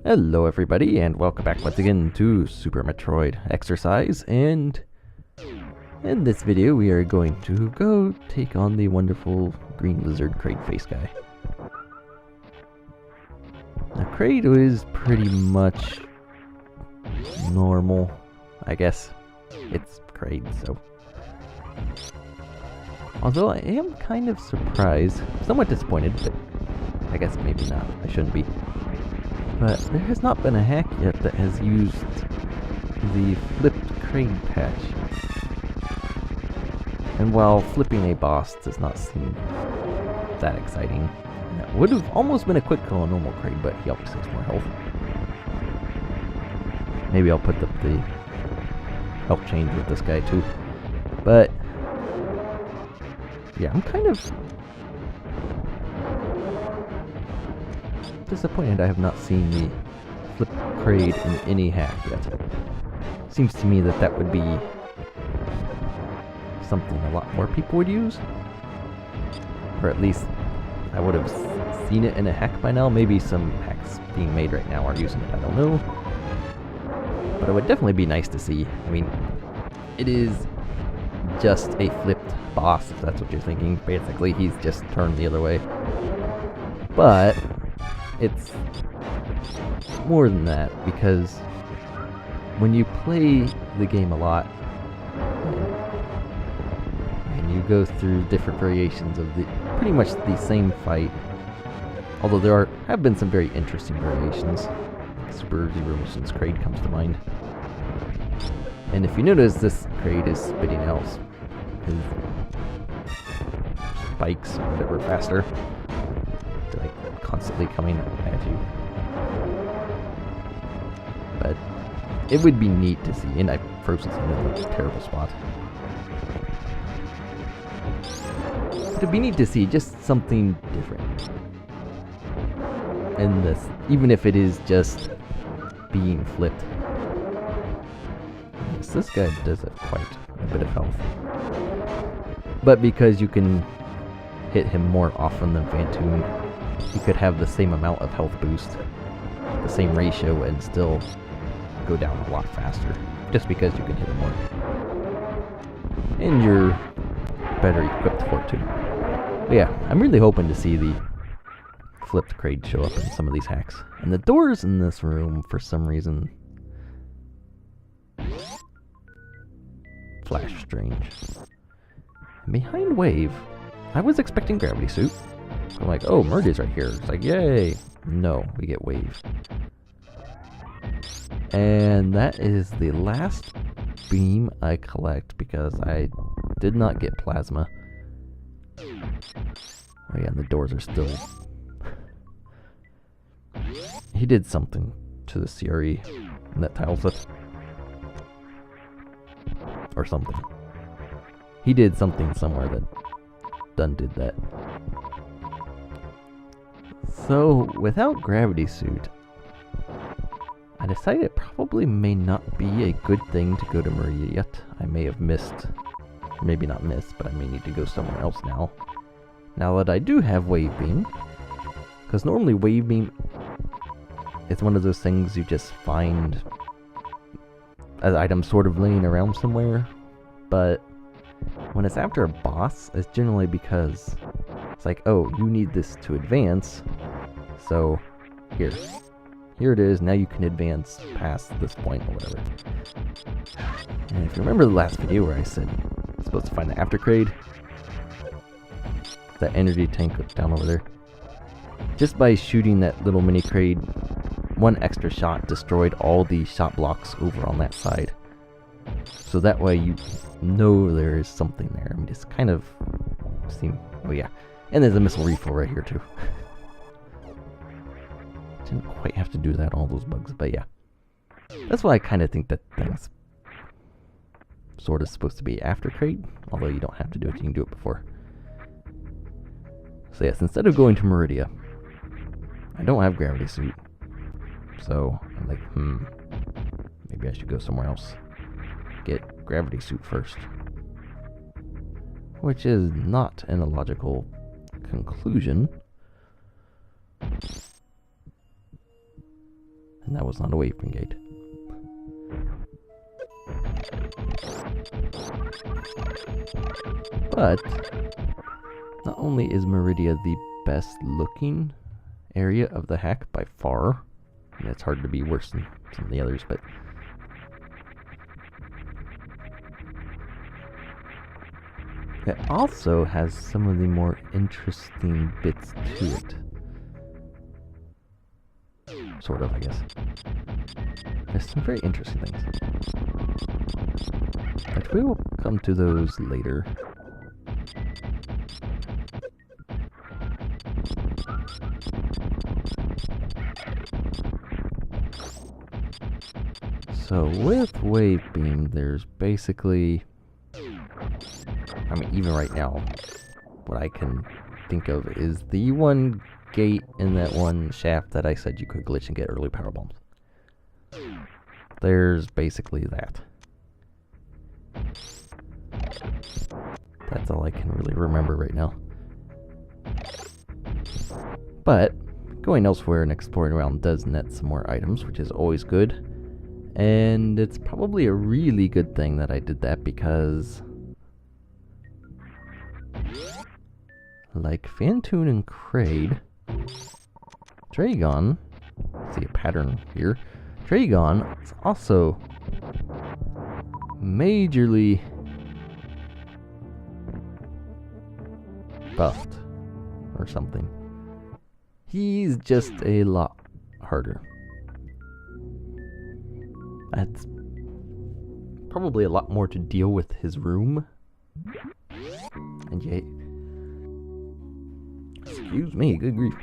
Hello everybody, and welcome back once again to Super Metroid Exercise, and in this video we are going to go take on the wonderful green lizard Kraid face guy. Now Kraid is pretty much normal, I guess. It's Kraid, so... Although I am kind of surprised, somewhat disappointed, but I guess maybe not, I shouldn't be. But there has not been a hack yet that has used the flipped Kraid patch. And while flipping a boss does not seem that exciting, it would have almost been a quick kill on normal Kraid, but he obviously has more health. Maybe I'll put up the health change with this guy too. But yeah, I'm kind of disappointed I have not seen the flip Kraid in any hack yet. Seems to me that that would be something a lot more people would use. Or at least I would have seen it in a hack by now. Maybe some hacks being made right now are using it, I don't know. But it would definitely be nice to see. I mean, it is just a flipped boss, if that's what you're thinking. Basically, he's just turned the other way. But it's more than that, because when you play the game a lot and you go through different variations of pretty much the same fight, although there have been some very interesting variations, like Super Zero Missions Kraid comes to mind. And if you notice, this Kraid is spitting out his spikes or whatever faster. They're like constantly coming at you. But it would be neat to see, and I've frozen some in a terrible spot. It'd be neat to see just something different in this, even if it is just being flipped. Yes, this guy does have quite a bit of health. But because you can hit him more often than Phantom, you could have the same amount of health boost, the same ratio, and still go down a lot faster, just because you can hit him more. And you're better equipped for it too. But yeah, I'm really hoping to see the flipped Kraid show up in some of these hacks. And the doors in this room, for some reason, flash strange. And behind Wave, I was expecting Gravity Suit. I'm like, oh, Murdy's right here. It's like, yay! No, we get Wave. And that is the last beam I collect because I did not get Plasma. Oh yeah, and the doors are still... He did something to the CRE, and that tiles it. Or something. He did something somewhere that done did that. So, without Gravity Suit, I decided it probably may not be a good thing to go to Maria yet. I may have missed, maybe not missed, but I may need to go somewhere else now. Now that I do have Wave Beam, because normally Wave Beam is one of those things you just find as items sort of laying around somewhere, but when it's after a boss, it's generally because it's like, oh, you need this to advance, so here it is, now you can advance past this point or whatever. And if you remember the last video where I said I'm supposed to find the after Kraid, that energy tank down over there, just by shooting that little mini Kraid, one extra shot destroyed all the shot blocks over on that side. So that way you know there is something there. I mean, it's kind of seem... Oh yeah. And there's a missile refill right here too. Didn't quite have to do that, all those bugs, but yeah. That's why I kind of think that thing's sort of supposed to be after Kraid, although you don't have to do it, you can do it before. So yes, instead of going to Meridia, I don't have Gravity Suit. So I'm like, maybe I should go somewhere else. Get Gravity Suit first. Which is not an illogical conclusion. And that was not a waypoint gate. But not only is Meridia the best looking area of the hack by far, and it's hard to be worse than some of the others, but it also has some of the more interesting bits to it. Sort of, I guess. There's some very interesting things. But we will come to those later. So with Wave Beam, there's basically, I mean, even right now, what I can think of is the one gate in that one shaft that I said you could glitch and get early power bombs. There's basically that. That's all I can really remember right now. But going elsewhere and exploring around does net some more items, which is always good. And it's probably a really good thing that I did that, because like Phantoon and Kraid, Dragon, see a pattern here, Dragon is also majorly buffed or something. He's just a lot harder. That's probably a lot more to deal with his room. And yet, excuse me, good grief.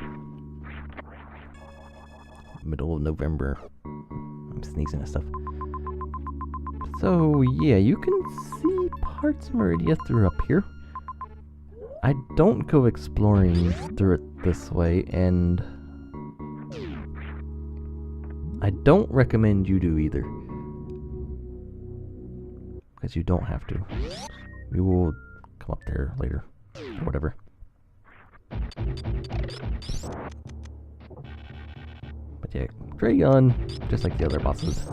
Middle of November. I'm sneezing and stuff. So yeah, you can see parts of Meridia through up here. I don't go exploring through it this way, and I don't recommend you do either. Because you don't have to. We will come up there later, or whatever. But yeah, Dragon, just like the other bosses,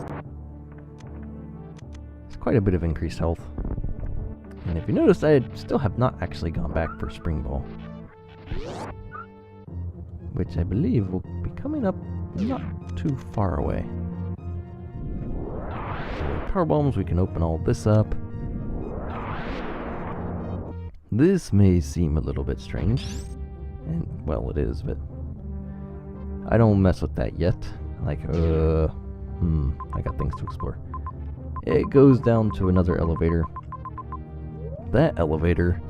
it's quite a bit of increased health. And if you notice, I still have not actually gone back for Spring Ball, which I believe will be coming up not too far away. So with power bombs, we can open all this up. This may seem a little bit strange, and well, it is, but I don't mess with that yet. Like, I got things to explore. It goes down to another elevator. That elevator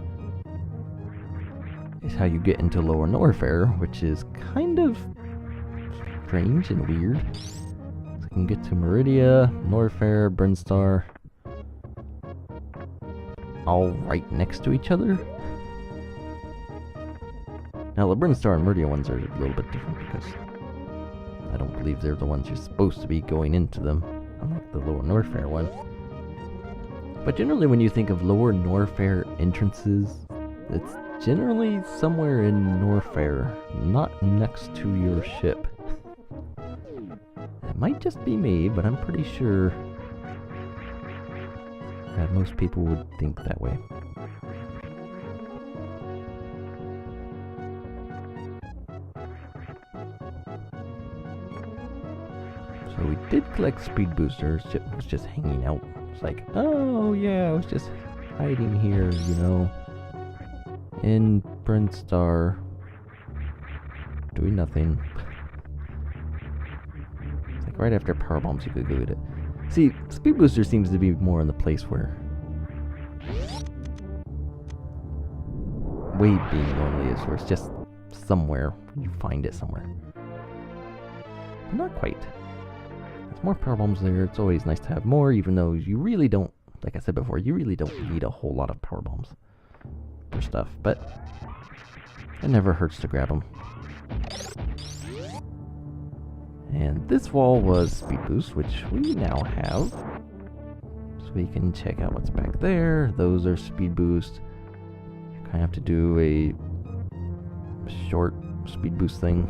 is how you get into Lower Norfair, which is kind of strange and weird. So you can get to Meridia, Norfair, Brinstar, all right next to each other. Now the Brinstar and Meridia ones are a little bit different, because I don't believe they're the ones you're supposed to be going into them, unlike the Lower Norfair one. But generally when you think of Lower Norfair entrances, it's generally somewhere in Norfair, not next to your ship. It might just be me, but I'm pretty sure that most people would think that way. So we did collect speed boosters. It was just hanging out. It's like, oh yeah, I was just hiding here, you know, in Brinstar, doing nothing. It's like right after power bombs, you could go get it. See, speed booster seems to be more in the place where Wave Beam normally is, where it's just somewhere you find it somewhere. But not quite. There's more power bombs there. It's always nice to have more, even though you really don't, like I said before, you really don't need a whole lot of power bombs for stuff, but it never hurts to grab them. And this wall was speed boost, which we now have. So we can check out what's back there. Those are speed boost. You kind of have to do a short speed boost thing.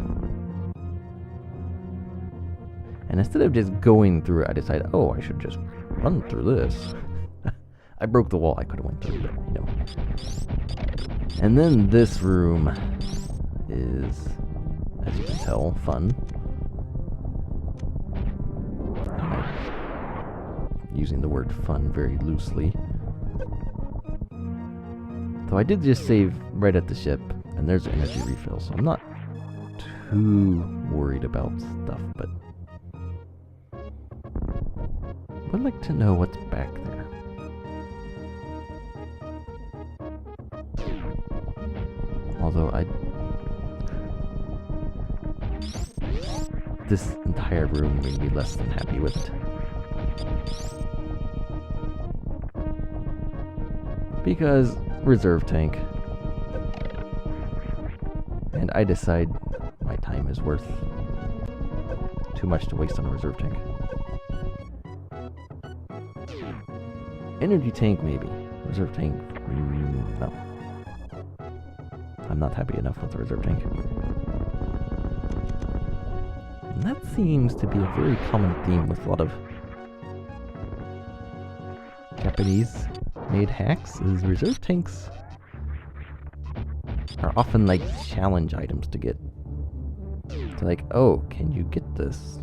And instead of just going through it, I decided, oh, I should just run through this. I broke the wall. I could have went through, but you know. And then this room is, as you can tell, fun. I'm using the word fun very loosely. So I did just save right at the ship, and there's an energy refill, so I'm not too worried about stuff, but I'd like to know what's back there. Although this entire room made me less than happy with it. Because reserve tank. And I decide my time is worth too much to waste on a reserve tank. Energy tank, maybe. Reserve tank, no. I'm not happy enough with the reserve tank. And that seems to be a very common theme with a lot of Japanese-made hacks, is reserve tanks are often like challenge items to get. It's like, oh, can you get this?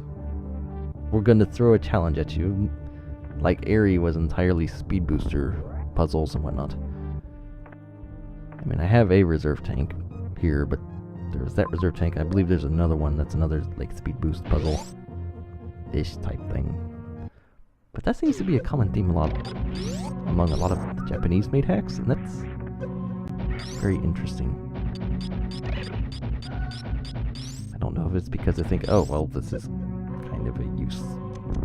We're gonna throw a challenge at you. Like Airy was entirely speed booster puzzles and whatnot. I mean, I have a reserve tank here, but there's that reserve tank. I believe there's another one that's another like speed boost puzzle-ish type thing. But that seems to be a common theme among a lot of Japanese-made hacks, and that's very interesting. I don't know if it's because they think, oh, well, this is kind of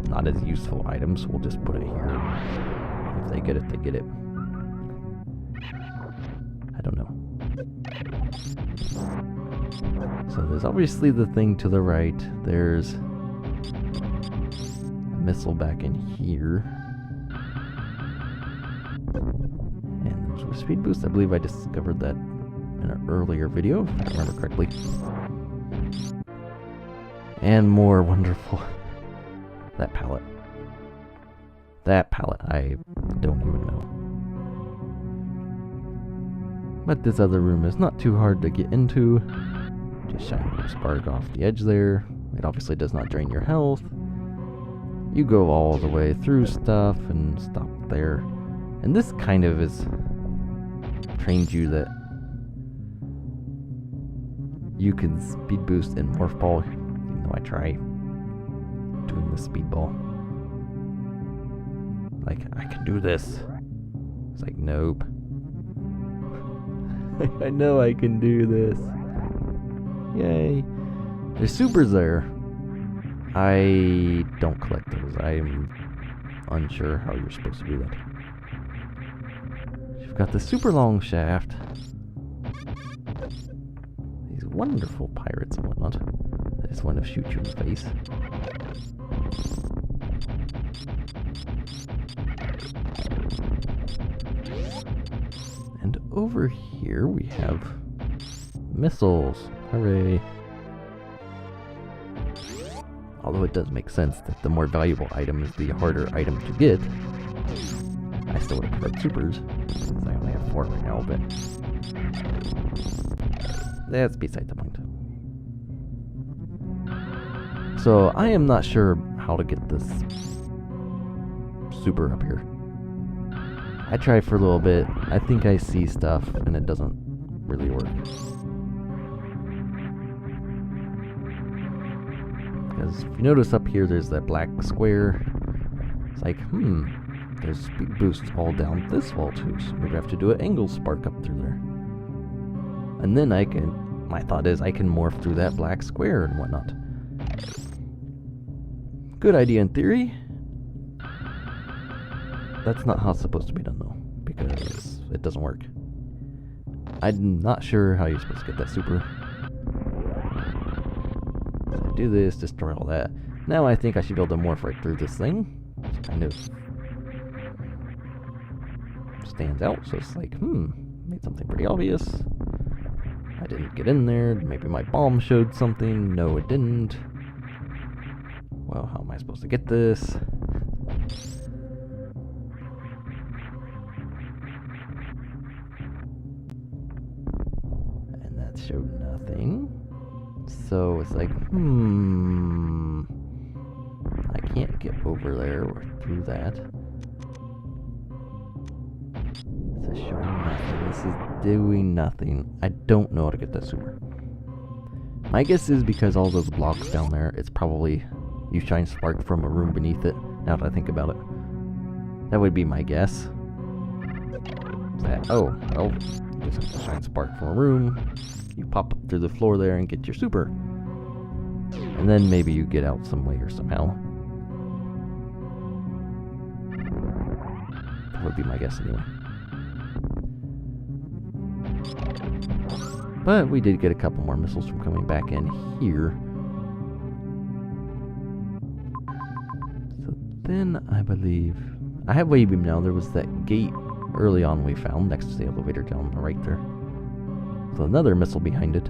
not as useful item, so we'll just put it here. If they get it, they get it. I don't know. So there's obviously the thing to the right. There's a missile back in here. And there's a speed boost. I believe I discovered that in an earlier video, if I remember correctly. And more wonderful. That palette. That palette, I don't even know. But this other room is not too hard to get into. Just shine your spark off the edge there. It obviously does not drain your health. You go all the way through stuff and stop there. And this kind of trains you that you can speed boost in Morph Ball, even though I try doing the speed ball. Like, I can do this. It's like, nope. I know I can do this. Yay. There's supers there. I don't collect those. I'm unsure how you're supposed to do that. You've got the super long shaft. These wonderful pirates and whatnot. I just want to shoot you in the face. And over here we have missiles. Hooray. Although it does make sense that the more valuable item is the harder item to get. I still would have preferred supers, since I only have 4 right now, but that's beside the point. So I am not sure how to get this super up here. I try for a little bit. I think I see stuff, and it doesn't really work. Because if you notice up here, there's that black square. It's like, there's speed boosts all down this wall too, so maybe I have to do an angle spark up through there. And then my thought is I can morph through that black square and whatnot. Good idea in theory. That's not how it's supposed to be done though, because it doesn't work. I'm not sure how you're supposed to get that super. Do this, destroy all that. Now I think I should be able to morph right through this thing. It kind of stands out, so it's like, made something pretty obvious. I didn't get in there. Maybe my bomb showed something. No, it didn't. Well, how am I supposed to get this? And that showed nothing. So it's like, I can't get over there or through that. This is showing nothing. This is doing nothing. I don't know how to get that super. My guess is because all those blocks down there, it's probably you shine spark from a room beneath it. Now that I think about it, that would be my guess. Oh, well, just shine spark from a room. You pop up through the floor there and get your super, and then maybe you get out some way or somehow. That would be my guess anyway. But we did get a couple more missiles from coming back in here. So then I believe I have wave beam now. There was that gate early on we found next to the elevator down right there. So another missile behind it.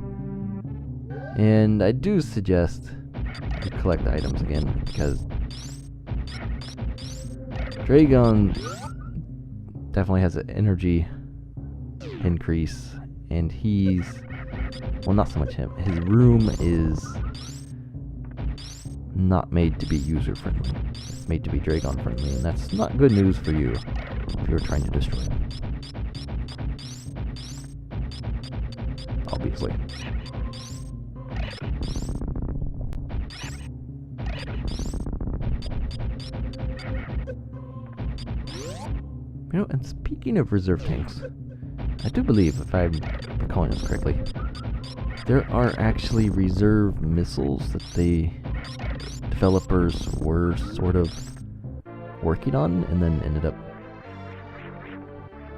And I do suggest you collect items again, because Dragon definitely has an energy increase, and he's, well, not so much him, his room is not made to be user friendly. It's made to be Dragon friendly, and that's not good news for you if you're trying to destroy him. Obviously. You know, and speaking of reserve tanks, I do believe, if I'm recalling this correctly, there are actually reserve missiles that the developers were sort of working on and then ended up,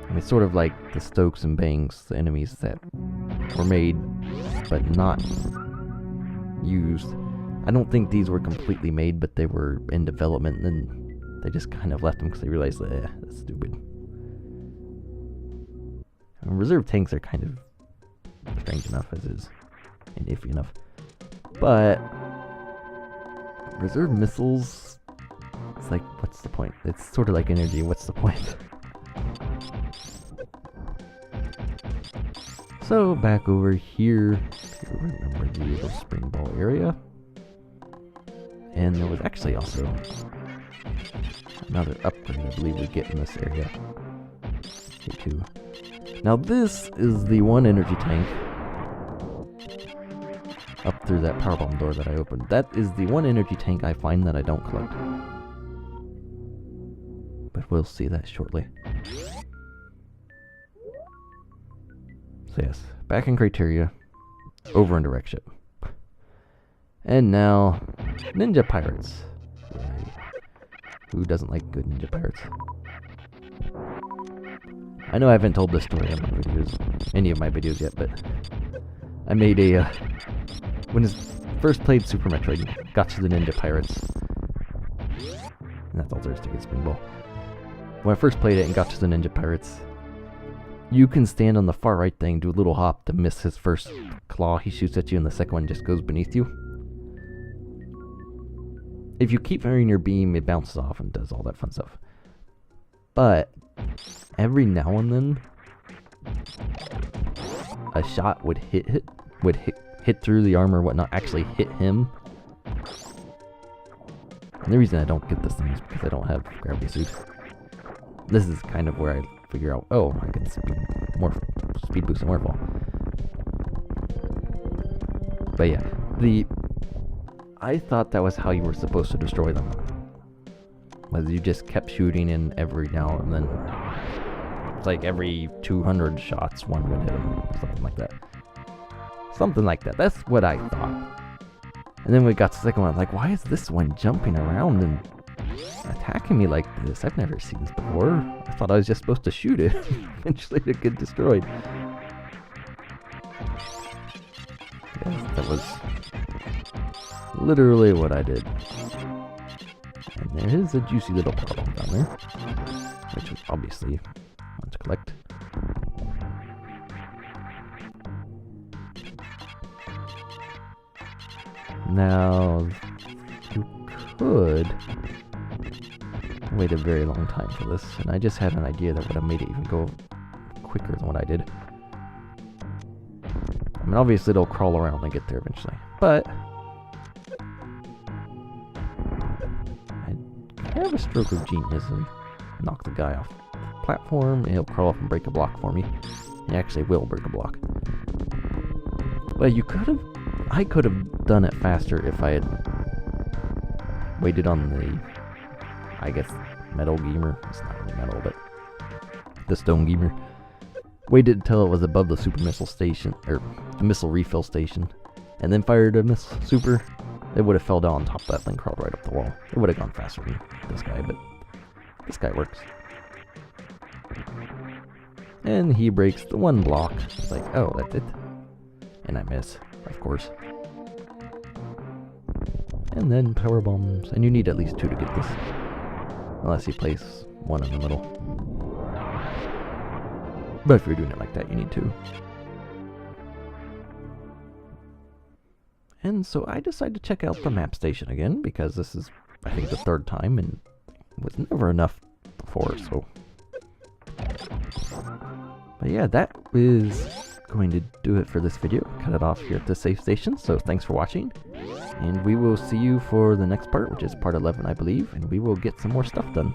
I mean, sort of like the Stokes and Bangs, the enemies that were made but not used. I don't think these were completely made, but they were in development, and then they just kind of left them because they realized that, that's stupid. And reserve tanks are kind of strange enough as is, and iffy enough. But reserve missiles, it's like, what's the point? It's sort of like energy, what's the point? So back over here, if you remember the little spring ball area. And there was actually also another upgrade I believe we get in this area. K2. Now this is the one energy tank up through that powerbomb door that I opened. That is the one energy tank I find that I don't collect. But we'll see that shortly. So yes, back in Criteria, over in Direct Ship. And now, Ninja Pirates. Yay. Who doesn't like good Ninja Pirates? I know I haven't told this story on my videos, any of my videos yet, but I made a, when I first played Super Metroid, got to the Ninja Pirates. And that's all there is to get Spring Ball. When I first played it and got to the Ninja Pirates, you can stand on the far right thing, do a little hop to miss his first claw. He shoots at you, and the second one just goes beneath you. If you keep firing your beam, it bounces off and does all that fun stuff. But every now and then, a shot would hit through the armor, whatnot, actually hit him. And the reason I don't get this thing is because I don't have gravity suit. This is kind of where I figure out, oh, I can speed boost and waterfall. But yeah, I thought that was how you were supposed to destroy them. Was you just kept shooting in every now and then. It's like every 200 shots, one would hit him, something like that. Something like that. That's what I thought. And then we got to the second one, like, why is this one jumping around and attacking me like this? I've never seen this before. I thought I was just supposed to shoot it. Eventually to get destroyed. Yes, that was literally what I did. And there is a juicy little powerbomb down there, which is obviously want to collect. Now, you could wait a very long time for this, and I just had an idea that would have made it even go quicker than what I did. I mean, obviously it'll crawl around and get there eventually, but I have a stroke of genius and knock the guy off the platform, and he'll crawl up and break a block for me. He actually will break a block. But I could have done it faster if I had waited on the, I guess, metal gamer. It's not really metal, but the stone gamer. Waited until it was above the super missile station, or the missile refill station, and then fired a missile super. It would have fell down on top of that thing, crawled right up the wall. It would have gone faster than this guy, but this guy works. And he breaks the one block. It's like, oh, that's it. And I miss, of course. And then power bombs, and you need at least 2 to get this, unless you place one in the middle. But if you're doing it like that, you need 2. And so I decided to check out the map station again, because this is, I think, the 3rd time, and it was never enough before, so. But yeah, that is going to do it for this video. Cut it off here at the safe station, so thanks for watching. And we will see you for the next part, which is part 11, I believe, and we will get some more stuff done.